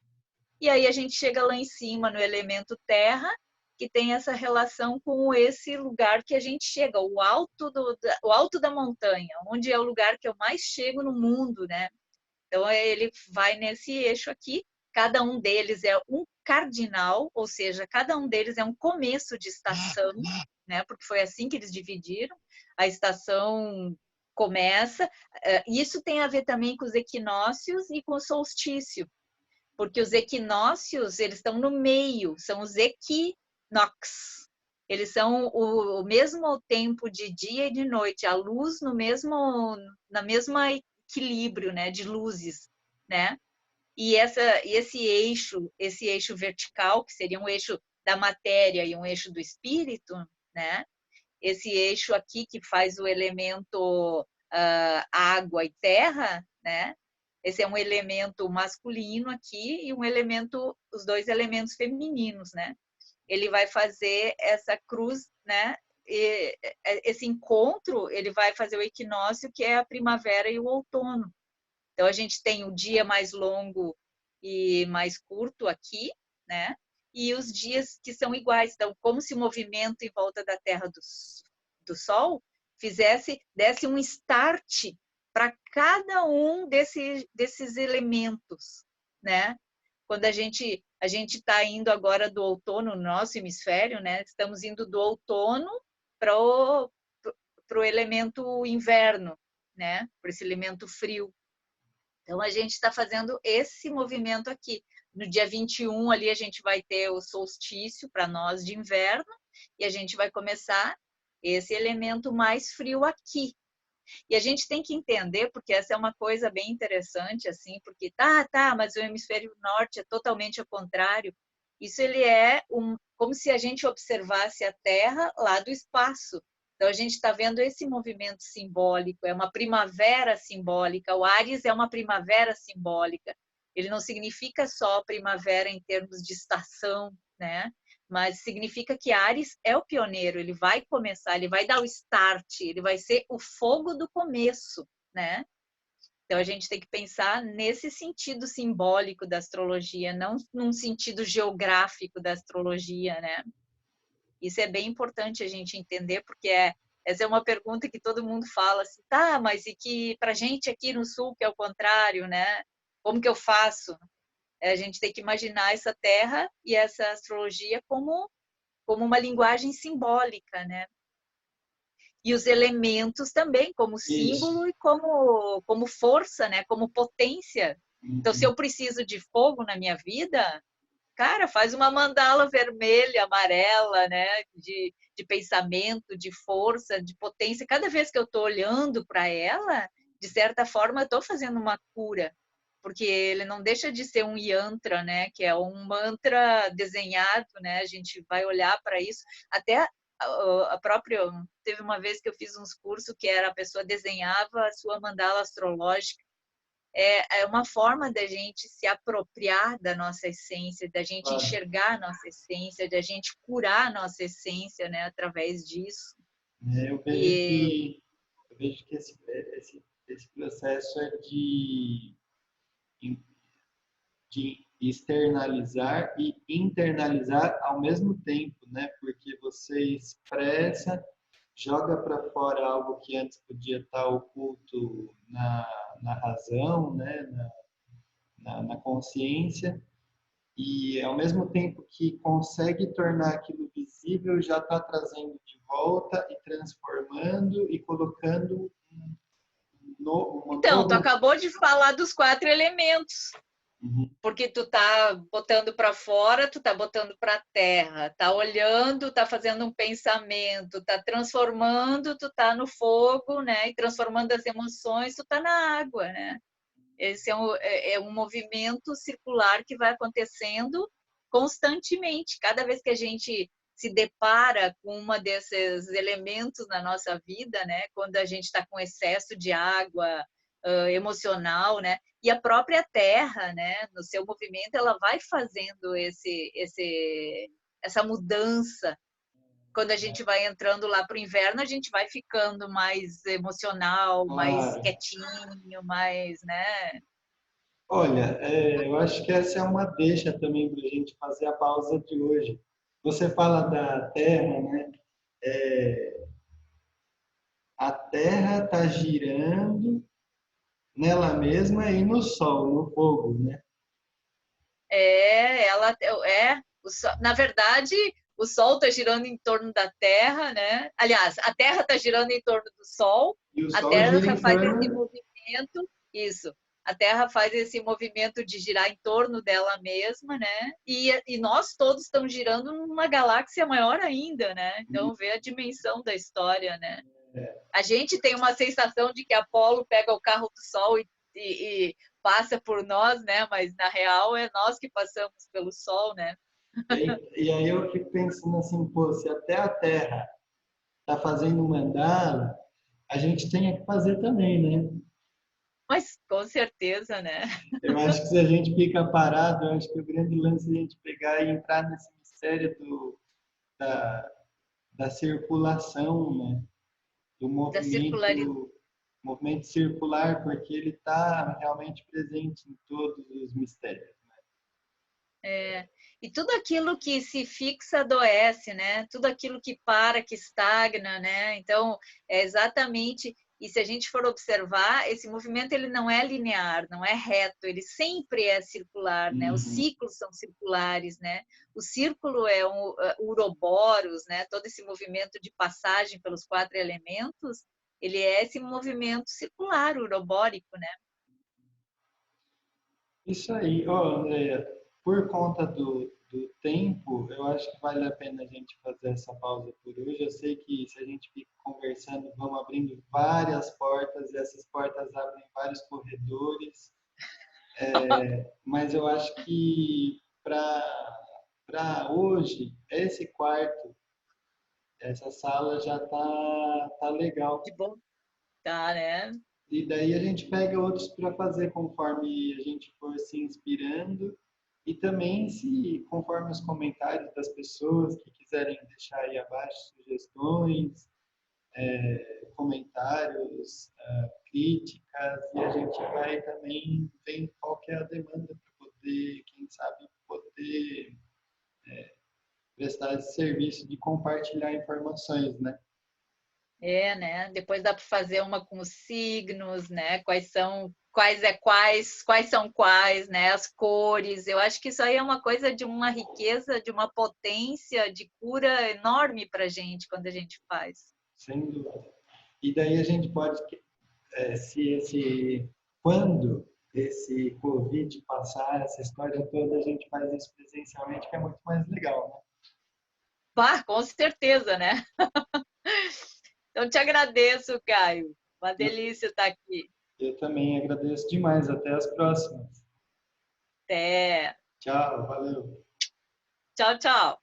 E aí a gente chega lá em cima no elemento terra, que tem essa relação com esse lugar que a gente chega, o alto da montanha, onde é o lugar que eu mais chego no mundo, né? Então, ele vai nesse eixo aqui, cada um deles é um cardinal, ou seja, cada um deles é um começo de estação, né? Porque foi assim que eles dividiram. A estação começa, isso tem a ver também com os equinócios e com o solstício, porque os equinócios, eles estão no meio, são os equinox. Eles são o mesmo tempo de dia e de noite, a luz na mesma equilíbrio, né, de luzes, né? E esse eixo vertical, que seria um eixo da matéria e um eixo do espírito, né? Esse eixo aqui que faz o elemento água e terra, né? Esse é um elemento masculino aqui e um elemento, os dois elementos femininos, né? Ele vai fazer essa cruz, né? E esse encontro, ele vai fazer o equinócio, que é a primavera e o outono. Então, a gente tem o dia mais longo e mais curto aqui, né? E os dias que são iguais. Então, como se o movimento em volta da Terra do Sol desse um start para cada um desses elementos, né? Quando a gente está indo agora do outono no nosso hemisfério, né? Estamos indo do outono para o elemento inverno, né? Para esse elemento frio. Então, a gente está fazendo esse movimento aqui. No dia 21, ali, a gente vai ter o solstício para nós de inverno, e a gente vai começar esse elemento mais frio aqui. E a gente tem que entender, porque essa é uma coisa bem interessante, assim, porque mas o hemisfério norte é totalmente ao contrário. Isso ele é como se a gente observasse a Terra lá do espaço. Então, a gente está vendo esse movimento simbólico, é uma primavera simbólica, o Áries é uma primavera simbólica. Ele não significa só primavera em termos de estação, né? Mas significa que Áries é o pioneiro, ele vai começar, ele vai dar o start, ele vai ser o fogo do começo, né? Então, a gente tem que pensar nesse sentido simbólico da astrologia, não num sentido geográfico da astrologia, né? Isso é bem importante a gente entender, porque essa é uma pergunta que todo mundo fala assim, mas e que para gente aqui no Sul, que é o contrário, né? Como que eu faço? A gente tem que imaginar essa terra e essa astrologia como uma linguagem simbólica, né? E os elementos também, como Isso. símbolo e como força, né? Como potência. Então, se Uhum. eu preciso de fogo na minha vida, cara, faz uma mandala vermelha, amarela, né? De pensamento, de força, de potência. Cada vez que eu estou olhando para ela, de certa forma, eu estou fazendo uma cura, porque ele não deixa de ser um yantra, né? Que é um mantra desenhado, né? A gente vai olhar para isso. Até a própria teve uma vez que eu fiz uns cursos que era a pessoa desenhava a sua mandala astrológica. é uma forma da gente se apropriar da nossa essência, da gente Claro. enxergar a nossa essência, da gente curar a nossa essência, né, através disso. Eu E vejo que esse processo é de externalizar e internalizar ao mesmo tempo, né? Porque você expressa, joga para fora algo que antes podia estar oculto na razão, né? Na consciência, e ao mesmo tempo que consegue tornar aquilo visível, já está trazendo de volta e transformando e colocando um então, tu novo. acabou de falar dos 4 elementos. Uhum. Porque tu tá botando para fora, tu tá botando para a terra, tá olhando, tá fazendo um pensamento, tá transformando, tu tá no fogo, né? E transformando as emoções, tu tá na água, né? Esse é um movimento circular que vai acontecendo constantemente. Cada vez que a gente se depara com uma desses elementos na nossa vida, né? Quando a gente está com excesso de água emocional, né? E a própria Terra, né? No seu movimento, ela vai fazendo essa mudança. Quando a gente vai entrando lá para o inverno, a gente vai ficando mais emocional, mais Claro. quietinho, mais, né? Olha, eu acho que essa é uma deixa também para a gente fazer a pausa de hoje. Você fala da Terra, né? A Terra está girando nela mesma e no Sol, no fogo, né? Ela na verdade, o Sol está girando em torno da Terra, né? Aliás, a Terra está girando em torno do Sol, E o a Sol gira Terra em faz esse torno. movimento, isso. A Terra faz esse movimento de girar em torno dela mesma, né? E nós todos estamos girando numa galáxia maior ainda, né? Então, vê a dimensão da história, né? A gente tem uma sensação de que Apolo pega o carro do Sol e passa por nós, né? Mas na real é nós que passamos pelo Sol, né? E aí eu fico pensando assim, pô, se até a Terra está fazendo mandala, a gente tem que fazer também, né? Mas com certeza, né? Eu acho que se a gente fica parado, eu acho que o grande lance é a gente pegar e entrar nesse mistério da, da circulação, né? Do Da circularidade. movimento circular, porque ele está realmente presente em todos os mistérios. E tudo aquilo que se fixa adoece, né? Tudo aquilo que para, que estagna, né? Então, é exatamente. E se a gente for observar, esse movimento ele não é linear, não é reto, ele sempre é circular, né? Os Uhum. ciclos são circulares, né? O círculo é o Uroboros, né? Todo esse movimento de passagem pelos 4 elementos, ele é esse movimento circular, urobórico, né? Isso aí, ó, Andréia, por conta do tempo, eu acho que vale a pena a gente fazer essa pausa por hoje. Eu sei que se a gente fica conversando, vamos abrindo várias portas, e essas portas abrem vários corredores, mas eu acho que para hoje, esse quarto, essa sala já tá legal. De bom, tá, né? E daí a gente pega outros para fazer conforme a gente for se inspirando e também se conforme os comentários das pessoas que quiserem deixar aí abaixo sugestões, comentários, críticas, e a gente vai também ver qual que é a demanda para poder, quem sabe, poder prestar esse serviço de compartilhar informações, né? Né? Depois dá para fazer uma com os signos, né? Quais são quais, né? As cores. Eu acho que isso aí é uma coisa de uma riqueza, de uma potência de cura enorme para a gente quando a gente faz. Sem dúvida. E daí a gente pode, quando esse Covid passar, essa história toda, a gente faz isso presencialmente, que é muito mais legal, né? Bah, com certeza, né? Então te agradeço, Caio. Uma Eu, delícia estar aqui. eu também agradeço demais. Até as próximas. Até. Tchau, valeu. Tchau, tchau.